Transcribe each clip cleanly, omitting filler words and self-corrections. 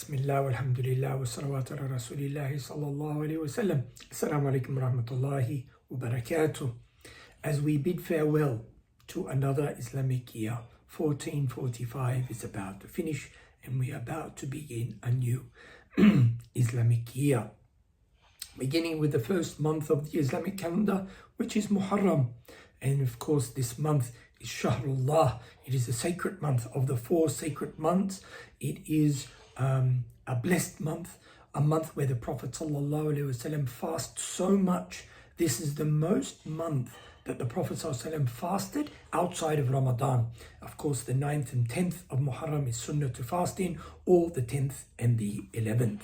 Bismillah, walhamdulillah, wa salawatu ala rasulillahi sallallahu alayhi wa sallam. Assalamu alaikum wa rahmatullahi wa barakatuh. As we bid farewell to another Islamic year, 1445 is about to finish and we are about to begin a new Islamic year. Beginning with the first month of the Islamic calendar, which is Muharram. And of course, this month is Shahrullah. It is a sacred month of the 4 sacred months. It is a blessed month, a month where the Prophet ﷺ fasted so much. This is the most month that the Prophet ﷺ fasted outside of Ramadan. Of course, the 9th and 10th of Muharram is Sunnah to fast in, or the 10th and the 11th.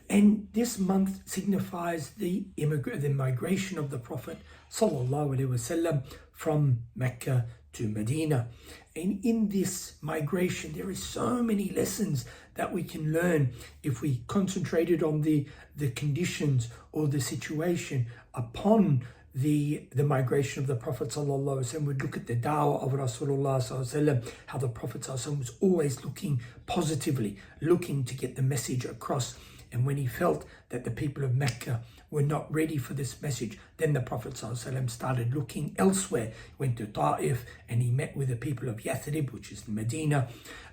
And this month signifies the migration of the Prophet ﷺ from Mecca to Medina. And in this migration, there is so many lessons that we can learn if we concentrated on the conditions or the situation upon the migration of the Prophet ﷺ. We'd look at the da'wah of Rasulullah ﷺ, how the Prophet ﷺ was always looking positively, looking to get the message across. And when he felt that the people of Mecca were not ready for this message, then the Prophet ﷺ started looking elsewhere. He went to Ta'if and he met with the people of Yathrib, which is Medina,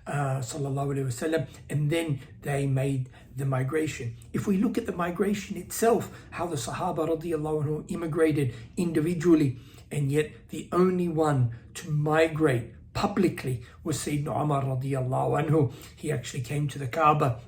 and then they made the migration. If we look at the migration itself, how the Sahaba radiallahu anhu immigrated individually, and yet the only one to migrate publicly was Sayyidina Umar radiallahu anhu. He actually came to the Kaaba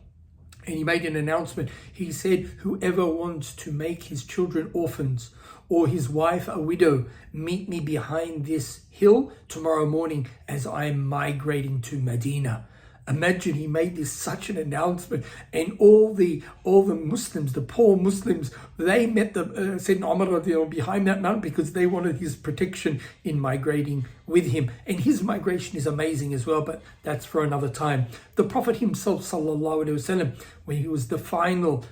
and he made an announcement. He said, whoever wants to make his children orphans or his wife a widow, meet me behind this hill tomorrow morning as I am migrating to Medina. Imagine, he made this such an announcement, and all the Muslims, the poor Muslims, they met the Sayyidina Umar behind that mountain because they wanted his protection in migrating with him. And his migration is amazing as well, but that's for another time. The Prophet himself, sallallahu alaihi wasallam, when he was the final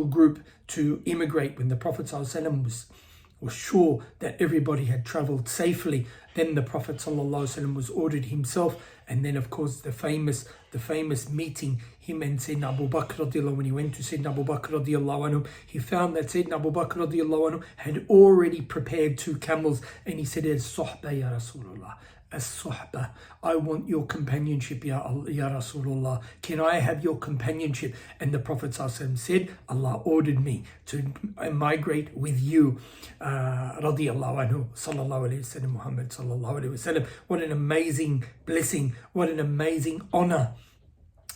group to immigrate, when the Prophet sallallahu alaihi wasallam was sure that everybody had traveled safely, then the Prophet ﷺ was ordered himself. And then of course the famous meeting, him and Sayyidina Abu Bakr radiallahu anhu, when he went to Sayyidina Abu Bakr radiallahu anhu, he found that Sayyidina Abu Bakr radiallahu anhu had already prepared 2 camels, and he said, As-suhba ya Rasulullah, As-suhba, I want your companionship, ya Rasulullah. Can I have your companionship? And the Prophet ﷺ said, Allah ordered me to migrate with you, radiallahu anhu, sallallahu alayhi wa sallam, Muhammad sallallahu alayhi wa sallam. What an amazing blessing, what an amazing honor.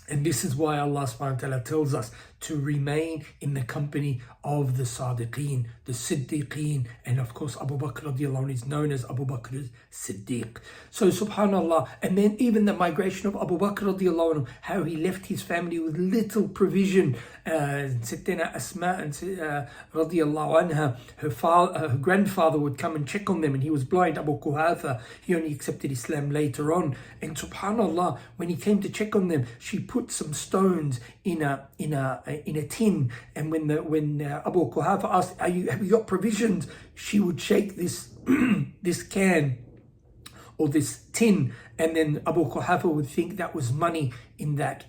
And this is why Allah subhanahu wa ta'ala tells us to remain in the company of the Sadiqeen, the Siddiqeen, and of course Abu Bakr radiallahu anhu is known as Abu Bakr Siddiq. So subhanallah, and then even the migration of Abu Bakr radiallahu anhu, how he left his family with little provision. Sayyidina Asma and radiallahu anha, her grandfather would come and check on them, and he was blind, Abu Quhafa. He only accepted Islam later on. And subhanallah, when he came to check on them, she put some stones in a tin, and when Abu Quhafa asked, have you got provisions, she would shake this this can or this tin, and then Abu Quhafa would think that was money in that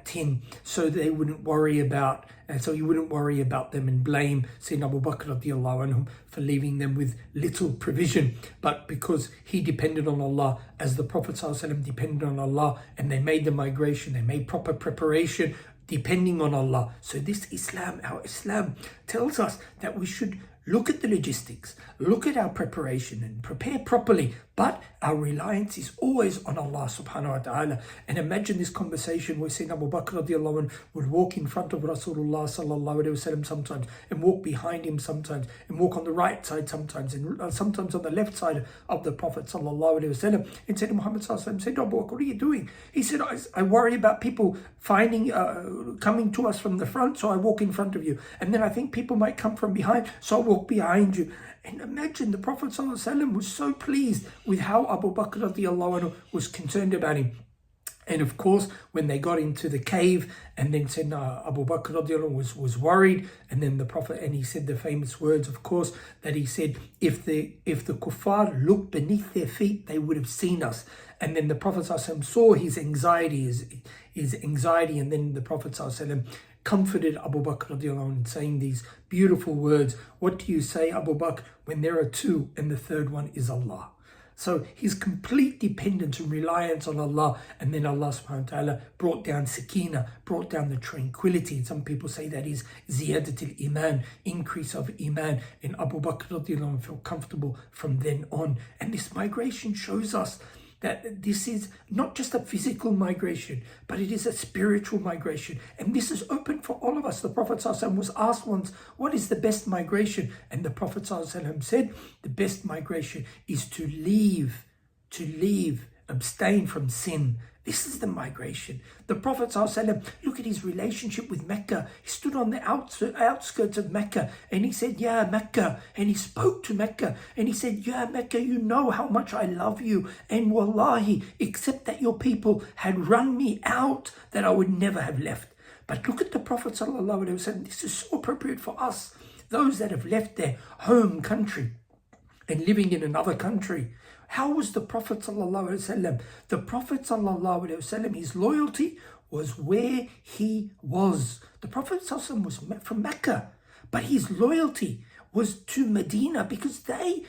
tin, so they wouldn't worry about, and so he wouldn't worry about them and blame Sayyidina Abu Bakr radiallahu anhu for leaving them with little provision. But because he depended on Allah, as the Prophet ﷺ depended on Allah, and they made the migration, they made proper preparation depending on Allah. So this Islam, our Islam, tells us that we should look at the logistics, look at our preparation and prepare properly, but our reliance is always on Allah subhanahu wa ta'ala. And imagine this conversation where Sayyidina Abu Bakr radiallahu anhu would walk in front of Rasulullah sallallahu alayhi wasallam sometimes, and walk behind him sometimes, and walk on the right side sometimes, and sometimes on the left side of the Prophet sallallahu alayhi wasallam. And Sayyidina Muhammad sallallahu alayhi wasallam said, Abu Bakr, what are you doing? He said, I worry about people coming to us from the front, so I walk in front of you. And then I think people might come from behind, so I walk behind you. And imagine, the Prophet ﷺ was so pleased with how Abu Bakr radiallahu anhu was concerned about him. And of course, when they got into the cave, and then said, Abu Bakr radiallahu anhu was worried, and then the Prophet, and he said the famous words, of course, that he said, if the kuffar looked beneath their feet, they would have seen us. And then the Prophet ﷺ saw his anxiety, and then the Prophet ﷺ comforted Abu Bakr radiallahu anhu, saying these beautiful words. What do you say, Abu Bakr, when there are two and the third one is Allah? So his complete dependence and reliance on Allah, and then Allah subhanahu wa ta'ala brought down sakina, brought down the tranquility. Some people say that is ziyadatul iman, increase of iman, and Abu Bakr radiallahu anhu felt comfortable from then on. And this migration shows us that this is not just a physical migration, but it is a spiritual migration. And this is open for all of us. The Prophet ﷺ was asked once, what is the best migration? And the Prophet ﷺ said, the best migration is to leave, abstain from sin. This is the migration. The Prophet ﷺ, look at his relationship with Mecca. He stood on the outskirts of Mecca and he said, Ya Mecca. And he spoke to Mecca and he said, Ya Mecca, you know how much I love you. And wallahi, except that your people had run me out, that I would never have left. But look at the Prophet ﷺ. This is so appropriate for us. Those that have left their home country and living in another country. How was the Prophet ﷺ? The Prophet ﷺ, his loyalty was where he was. The Prophet ﷺ was from Mecca, but his loyalty was to Medina, because they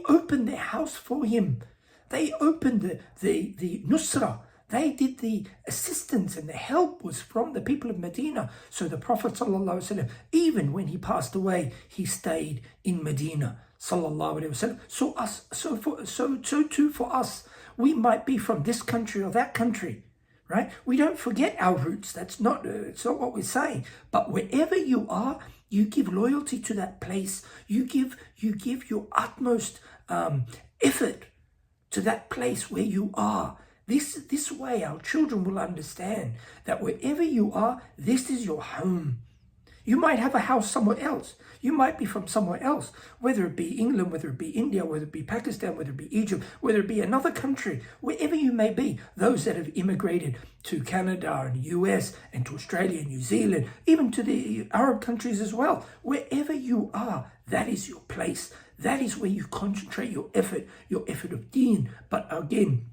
opened their house for him. They opened the nusra. They did the assistance, and the help was from the people of Medina. So the Prophet ﷺ, even when he passed away, he stayed in Medina. Sallallahu Alaihi Wasallam. So too for us. We might be from this country or that country, right? We don't forget our roots. It's not what we're saying. But wherever you are, you give loyalty to that place. You give your utmost effort to that place where you are. This way, our children will understand that wherever you are, this is your home. You might have a house somewhere else. You might be from somewhere else, whether it be England, whether it be India, whether it be Pakistan, whether it be Egypt, whether it be another country, wherever you may be. Those that have immigrated to Canada and US and to Australia and New Zealand, even to the Arab countries as well. Wherever you are, that is your place. That is where you concentrate your effort of deen. But again,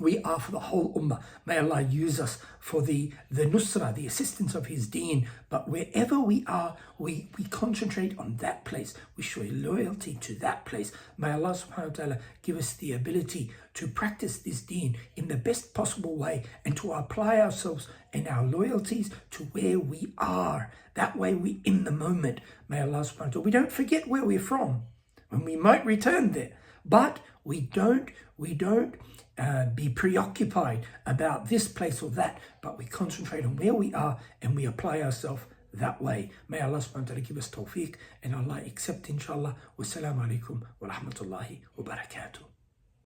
we are for the whole ummah. May Allah use us for the nusra, the assistance of his deen. But wherever we are, we concentrate on that place. We show loyalty to that place. May Allah subhanahu wa ta'ala give us the ability to practice this deen in the best possible way, and to apply ourselves and our loyalties to where we are. That way we in the moment. May Allah subhanahu wa ta'ala, we don't forget where we're from, and we might return there. But we don't be preoccupied about this place or that, but we concentrate on where we are and we apply ourselves that way. May Allah subhanahu wa ta'ala give us tawfiq, and Allah accept, inshallah. Wassalamu alaikum wa rahmatullahi wa barakatuh.